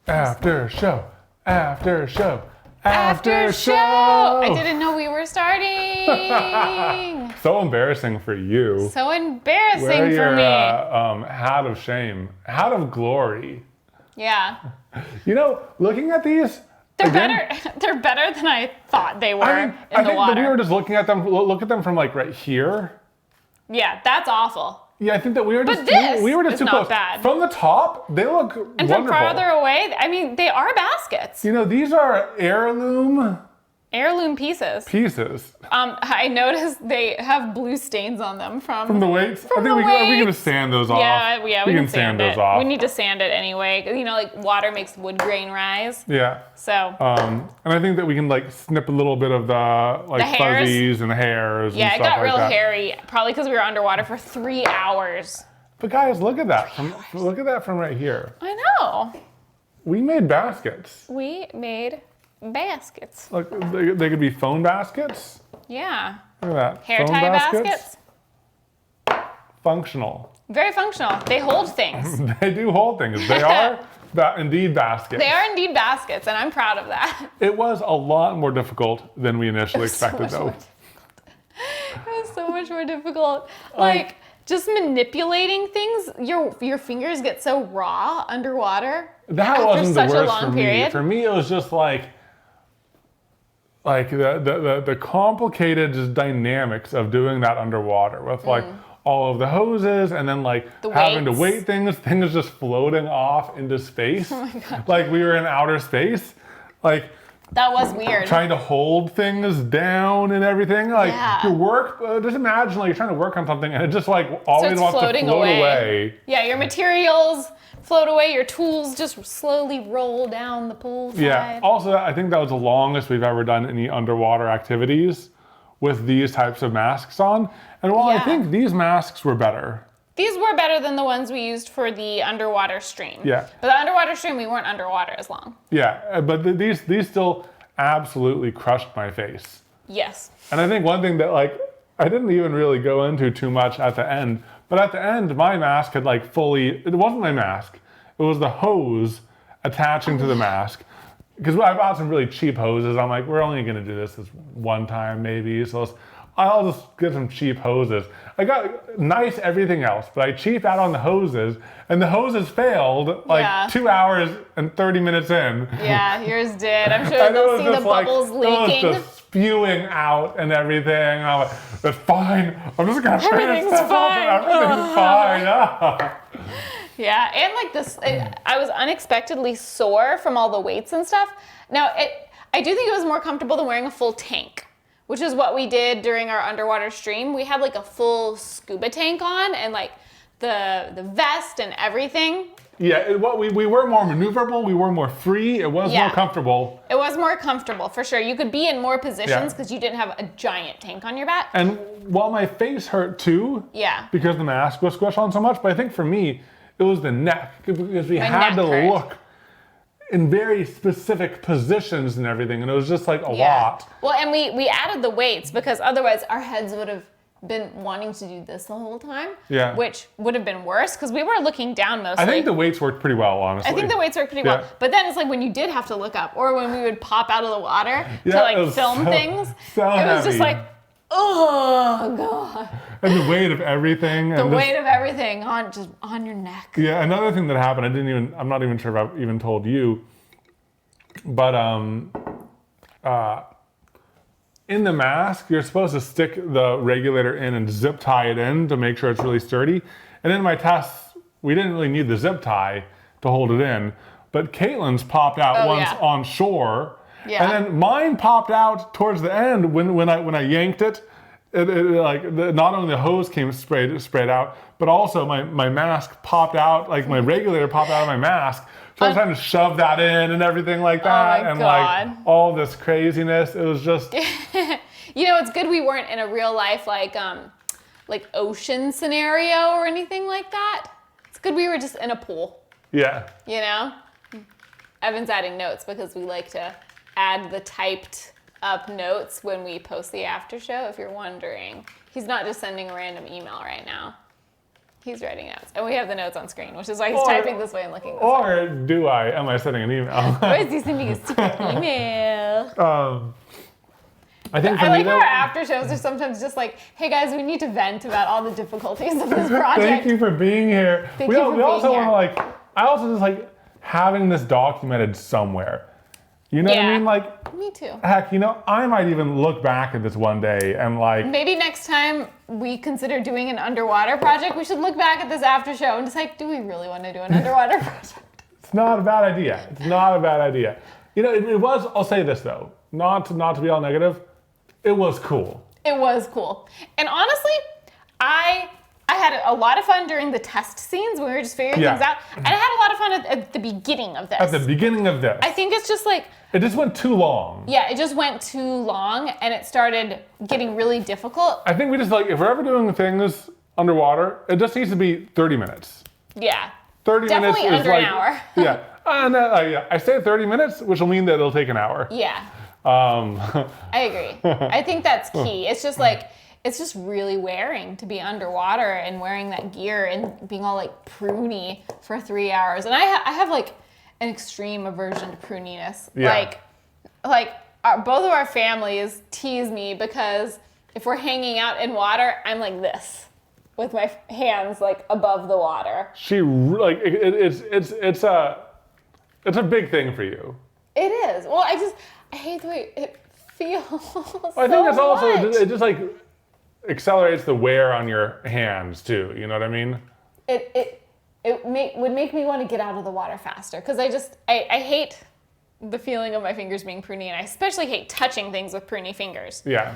After show. After show. After show! I didn't know we were starting. So embarrassing for you. So embarrassing Wear for your, me. hat of shame. Hat of glory. Yeah. You know, looking at these, They're again, better. They're better than I thought they were I in think the that water. we were just looking at them. Look at them from like right here. Yeah, that's awful. Yeah, I think that we were just this we were just is too not close. bad. From the top, they look And wonderful. from farther away, I mean, they are baskets. You know, these are heirloom Pieces. pieces I noticed they have blue stains on them from the weights. I think the we can weights. sand those off. Yeah, we can sand it. those off. We need to sand it anyway. You know, like water makes wood grain rise. Yeah. So. And I think that we can like snip a little bit of the like hairs? fuzzies and the hairs. Yeah, and it stuff got like real that. hairy, probably because we were underwater for 3 hours. But guys, look at that. Look at that from right here. I know. We made baskets. We made baskets. Look, they could be phone baskets. Yeah. Look at that. Hair phone tie baskets. Functional. Very functional. They hold things. They do hold things. They are indeed baskets. They are indeed baskets, and I'm proud of that. It was a lot more difficult than we initially expected, though. It was so much more difficult. Like, just manipulating things, your fingers get so raw underwater. That after wasn't the such a worst long for me. period. For me, it was just like the complicated just dynamics of doing that underwater with like all of the hoses and then like The having to weights. weight things just floating off into space. Oh my God. Like we were in outer space. Like That was weird. trying to hold things down and everything. Like Yeah. your work, just imagine like you're trying to work on something and it just like always it's wants to floating float away. Yeah, your materials float away, your tools just slowly roll down the pool side. Yeah. Also, I think that was the longest we've ever done any underwater activities with these types of masks on. And while I Yeah. think these masks were better, These were better than the ones we used for the underwater stream. Yeah. But the underwater stream, we weren't underwater as long. yeah, but these still absolutely crushed my face. Yes. And I think one thing that like I didn't even really go into too much at the end, but at the end my mask had like fully, it wasn't my mask, it was the hose attaching to the mask. Because I bought some really cheap hoses. I'm like, we're only gonna do this one time maybe, so I'll just get some cheap hoses. I got nice everything else, but I cheaped out on the hoses, and the hoses failed like Yeah. 2 hours and 30 minutes in. Yeah, yours did. I'm sure And it they'll was see the just like, bubbles it was leaking. just spewing out and everything. I'm like, it's fine. I'm just gonna finish Everything's this off fine. and everything's fine. Ah. Yeah, and like this, I was unexpectedly sore from all the weights and stuff. Now, I do think it was more comfortable than wearing a full tank, which is what we did during our underwater stream. We had like a full scuba tank on and like the vest and everything. Yeah, we were more maneuverable. We were more free. It was Yeah. more comfortable. It was more comfortable for sure. You could be in more positions Yeah. because you didn't have a giant tank on your back. And while my face hurt too, Yeah. because the mask was squished on so much, but I think for me, it was the neck because we My had to neck hurt. look in very specific positions and everything, and it was just like a Yeah. lot. Well, and we added the weights because otherwise our heads would have been wanting to do this the whole time. Yeah. Which would have been worse because we were looking down mostly. I think the weights worked pretty well, honestly. I think the weights worked pretty well. Yeah. But then it's like when you did have to look up or when we would pop out of the water Yeah, to it like was film so- things. so it was just heavy. like, oh God. And the weight of everything. The and just- weight of everything on your neck. Yeah, another thing that happened, I'm not even sure if I've even told you, but in the mask, you're supposed to stick the regulator in and zip tie it in to make sure it's really sturdy. And in my tests, we didn't really need the zip tie to hold it in, but Caitlin's popped out Oh, once yeah. on shore, Yeah. and then mine popped out towards the end when I yanked it. Not only the hose came sprayed out, but also my mask popped out, like my regulator popped out of my mask. So I was trying to shove that in and everything like that, my and God. like all this craziness. It was just You know, it's good we weren't in a real life like ocean scenario or anything like that. It's good we were just in a pool, yeah. you know? Evan's adding notes because we like to add the typed up notes when we post the after show, if you're wondering. He's not just sending a random email right now. He's writing notes. And we have the notes on screen, which is why he's typing this way and looking this way. Or do I? Am I sending an email? Or is he sending a secret email? I think I like how our after shows are sometimes just like, hey guys, we need to vent about all the difficulties of this project. Thank you for being here. Thank you for being also here. want to I also just like having this documented somewhere. You know what I mean? Like, me too. Heck, I might even look back at this one day and like. Maybe next time we consider doing an underwater project, we should look back at this after show and decide, do we really want to do an underwater project? It's not a bad idea. It's not a bad idea. It was, I'll say this though, not to be all negative, it was cool. It was cool. And honestly, I had a lot of fun during the test scenes when we were just figuring things out. And I had a lot of fun at the beginning of this. At the beginning of this. I think it's just like... It just went too long. Yeah, it just went too long and it started getting really difficult. I think we just if we're ever doing things underwater, it just needs to be 30 minutes. Yeah. 30 Definitely minutes under is an hour. Yeah. And I say 30 minutes, which will mean that it'll take an hour. Yeah. I agree. I think that's key. It's just it's just really wearing to be underwater and wearing that gear and being all pruny for 3 hours. And I have an extreme aversion to pruniness. Yeah. Both of our families tease me because if we're hanging out in water, I'm like this with my hands above the water. It's a big thing for you. It is. Well, I hate the way it feels. I think it's also it just accelerates the wear on your hands too. You know what I mean? It would make me want to get out of the water faster because I hate the feeling of my fingers being pruny, and I especially hate touching things with pruny fingers. Yeah.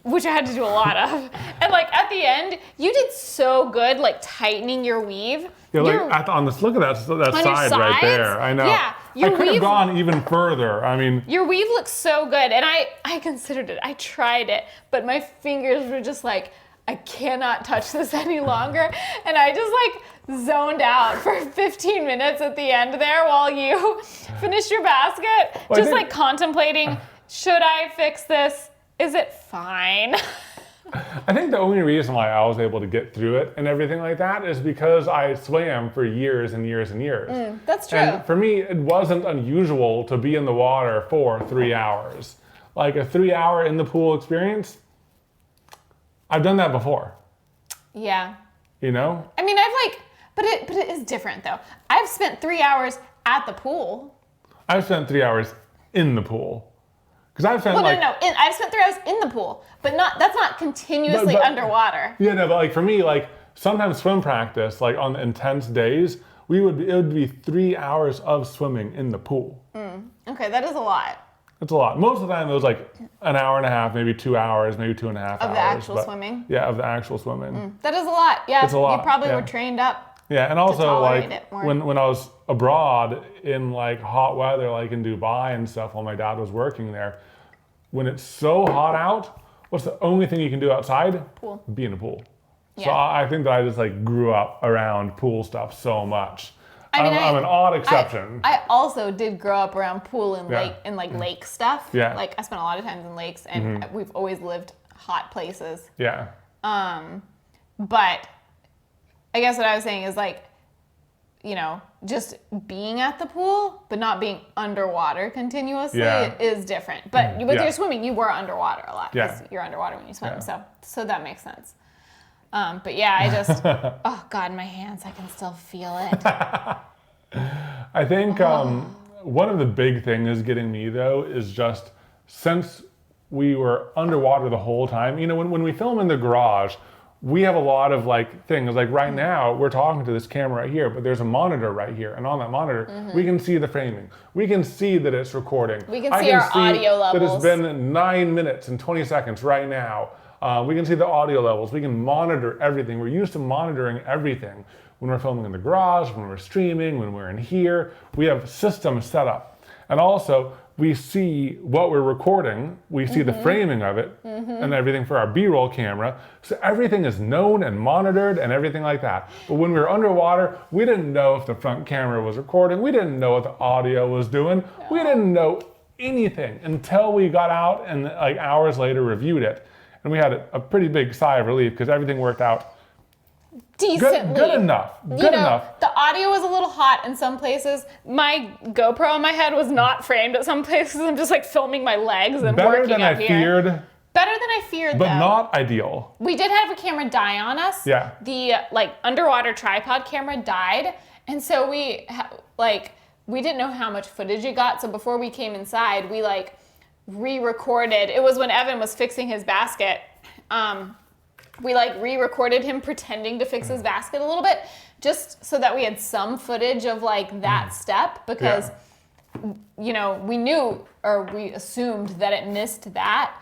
Which I had to do a lot of. And at the end, you did so good tightening your weave. Yeah, on this, look at that side right there. I know. Yeah. I could have gone even further. I mean. Your weave looks so good, and I considered it. I tried it, but my fingers were just I cannot touch this any longer. And I just zoned out for 15 minutes at the end there while you finished your basket. Well, just contemplating, should I fix this? Is it fine? I think the only reason why I was able to get through it and everything like that is because I swam for years and years and years. That's true. And for me, it wasn't unusual to be in the water for 3 hours. A 3-hour in the pool experience, I've done that before. Yeah. You know? I mean, but it is different though. I've spent 3 hours at the pool. I've spent 3 hours in the pool. Because I've spent no. I've spent 3 hours in the pool, but that's not continuously underwater. Yeah, no, but for me, sometimes swim practice, on intense days, it would be 3 hours of swimming in the pool. Okay, that is a lot. It's a lot. Most of the time it was an hour and a half, maybe 2 hours, maybe 2.5 hours. Of the actual swimming? Yeah, of the actual swimming. That is a lot. Yeah, it's a lot. You probably were trained up. Yeah, and also when I was abroad in hot weather, in Dubai and stuff, while my dad was working there, when it's so hot out, what's the only thing you can do outside? Pool. Be in a pool. Yeah. So I think that I just grew up around pool stuff so much. I mean, I'm an odd exception. I also did grow up around pool and lake stuff. Yeah. I spent a lot of times in lakes, and we've always lived hot places. Yeah. But I guess what I was saying is just being at the pool, but not being underwater continuously is different. But with your swimming, you were underwater a lot because you're underwater when you swim. Yeah. So that makes sense. But yeah, I just, oh God, my hands, I can still feel it. I think one of the big things getting me though is just since we were underwater the whole time, when we film in the garage, we have a lot of things right now we're talking to this camera right here, but there's a monitor right here, and on that monitor we can see the framing, we can see that it's recording, we can see our audio levels, that it's been 9 minutes and 20 seconds right now. We can see the audio levels, we can monitor everything. We're used to monitoring everything when we're filming in the garage, when we're streaming, when we're in here. We have systems set up, and also we see what we're recording, we see the framing of it, and everything for our B-roll camera. So everything is known and monitored and everything like that. But when we were underwater, we didn't know if the front camera was recording. We didn't know what the audio was doing. No. We didn't know anything until we got out and hours later reviewed it. And we had a pretty big sigh of relief because everything worked out decently. Good enough. Good enough. The audio was a little hot in some places. My GoPro on my head was not framed at some places. I'm just like filming my legs and Better working than up I here. feared, Better than I feared, but though. not ideal. We did have a camera die on us. Yeah. The underwater tripod camera died, and so we didn't know how much footage it got. So before we came inside, we re-recorded. It was when Evan was fixing his basket. We re-recorded him pretending to fix his basket a little bit, just so that we had some footage of that step, because we knew, or we assumed, that it missed that.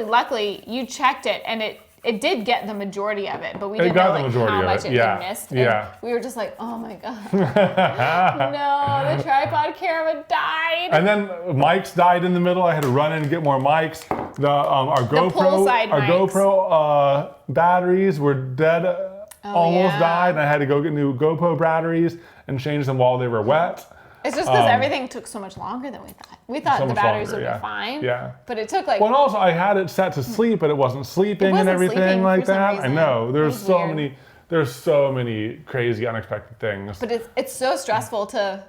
Luckily you checked it, and it did get the majority of it, but we didn't know how much it had missed. And we were just like, oh my God. No, the tripod camera died. And then mics died in the middle. I had to run in and get more mics. Our GoPro batteries were dead, almost died, and I had to go get new GoPro batteries and change them while they were wet. It's just because everything took so much longer than we thought. We thought the batteries would be fine. Yeah. But it took Well, and also I had it set to sleep, but it wasn't sleeping and everything like that. I know. There's so many crazy unexpected things. But it's so stressful to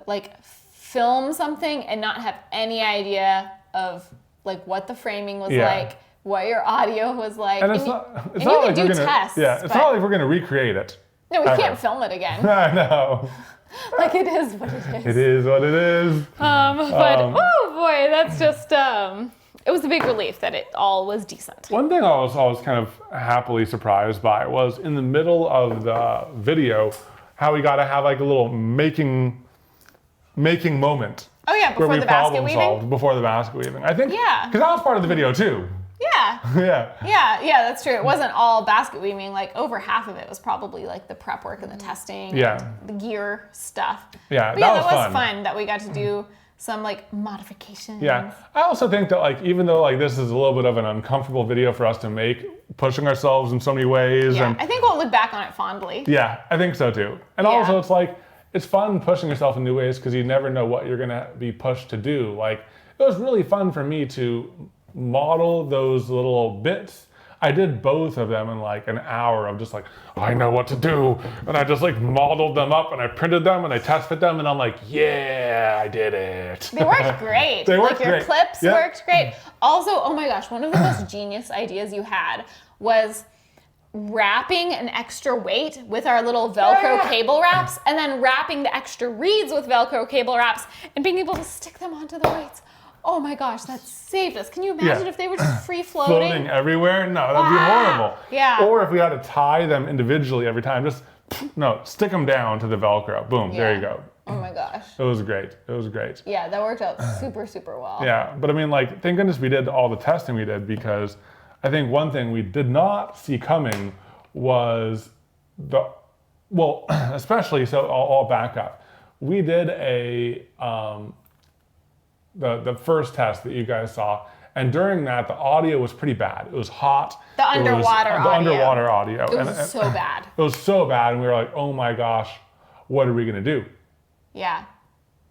film something and not have any idea of what the framing was like, what your audio was like. And it's not like we're gonna tests. Yeah, it's not like we're gonna recreate it. No, we can't film it again. I know. It is what it is. It is what it is. Oh boy, that's just it was a big relief that it all was decent. One thing I was kind of happily surprised by was in the middle of the video how we got to have a little making moment. Oh yeah, before the basket weaving. Before the basket weaving, I think. Yeah. Because that was part of the video too. Yeah. Yeah, that's true. It wasn't all basket weaving. Over half of it was probably the prep work and the testing. Yeah. And the gear stuff. Yeah, that was fun that we got to do some modifications. Yeah. I also think that even though this is a little bit of an uncomfortable video for us to make, pushing ourselves in so many ways. Yeah, and I think we'll look back on it fondly. Yeah, I think so too. And also it's fun pushing yourself in new ways because you never know what you're gonna be pushed to do. It was really fun for me to model those little bits. I did both of them in an hour of just I know what to do, and I just modeled them up and I printed them and I test fit them and I'm yeah, I did it. They worked great. They worked your great. clips worked great. Also, oh my gosh, one of the most genius ideas you had was wrapping an extra weight with our little Velcro cable wraps, and then wrapping the extra reeds with Velcro cable wraps and being able to stick them onto the weights. Oh my gosh, that saved us. Can you imagine if they were just free floating? Floating everywhere? No, that'd be horrible. Yeah. Or if we had to tie them individually every time, stick them down to the Velcro. Boom, there you go. Oh my gosh. It was great. Yeah, that worked out super, super well. Yeah, but thank goodness we did all the testing we did, because I think one thing we did not see coming was especially, so I'll back up. We did the first test that you guys saw, and during that the audio was pretty bad. It was hot. The underwater audio. It was so bad. It was so bad, and we were like, oh my gosh, what are we gonna do? Yeah.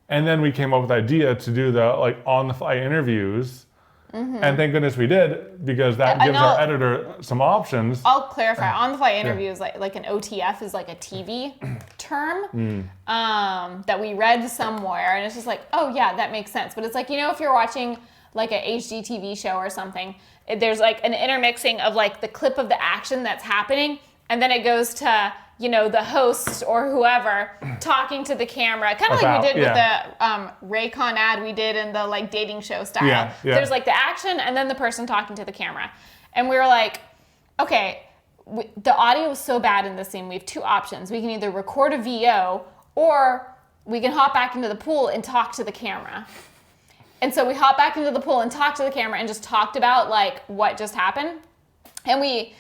And then we came up with the idea to do the on the fly interviews. And thank goodness we did, because that gives our editor some options. I'll clarify. On the fly interviews, like an OTF is a TV term that we read somewhere, and it's just oh yeah, that makes sense. But it's if you're watching a HGTV show or something, there's an intermixing of the clip of the action that's happening, and then it goes to the host or whoever talking to the camera, kind of like we did with the Raycon ad we did in the dating show style. Yeah. There's the action and then the person talking to the camera. And we were okay, the audio is so bad in this scene, we have two options. We can either record a VO, or we can hop back into the pool and talk to the camera. And so we hopped back into the pool and talked to the camera and just talked about what just happened. And we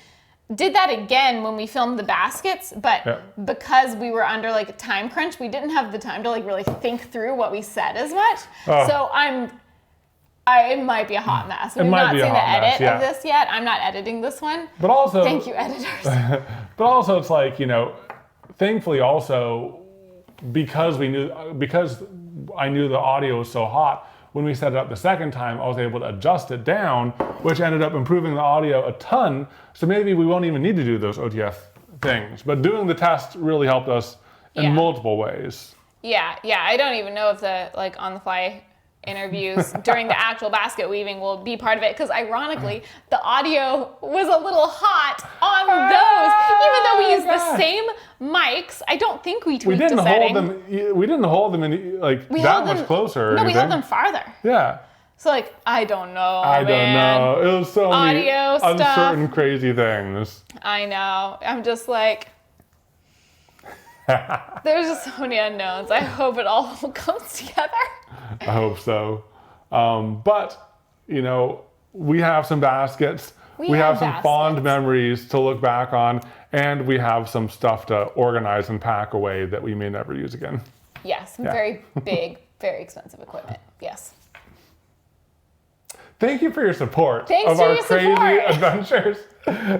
did that again when we filmed the baskets, but because we were under a time crunch, we didn't have the time to really think through what we said as much. So it might be a hot mess. We've not seen the edit of this yet. I'm not editing this one. But also, thank you, editors. But also, it's thankfully also because I knew the audio was so hot, when we set it up the second time, I was able to adjust it down, which ended up improving the audio a ton. So maybe we won't even need to do those OTF things. But doing the test really helped us in multiple ways. Yeah, I don't even know if the like on the fly interviews during the actual basket weaving will be part of it, because ironically the audio was a little hot on those, even though we used the same mics. I don't think we tweaked the setting. We didn't hold them in like that much closer. No, we held them farther. Yeah. So like, I don't know. I don't know. It was so many audio uncertain, crazy things. I know. I'm just like, there's just so many unknowns. I hope it all comes together. I hope so. But, you know, we have some baskets. We have some fond memories to look back on. And we have some stuff to organize and pack away that we may never use again. Yes, very big, very expensive equipment. Yes. Thank you for your support of our crazy adventures.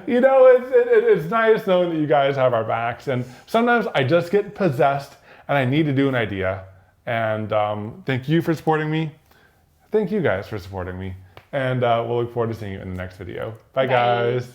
You know, it's nice knowing that you guys have our backs. And sometimes I just get possessed and I need to do an idea. And thank you for supporting me. Thank you guys for supporting me. And we'll look forward to seeing you in the next video. Bye. Guys.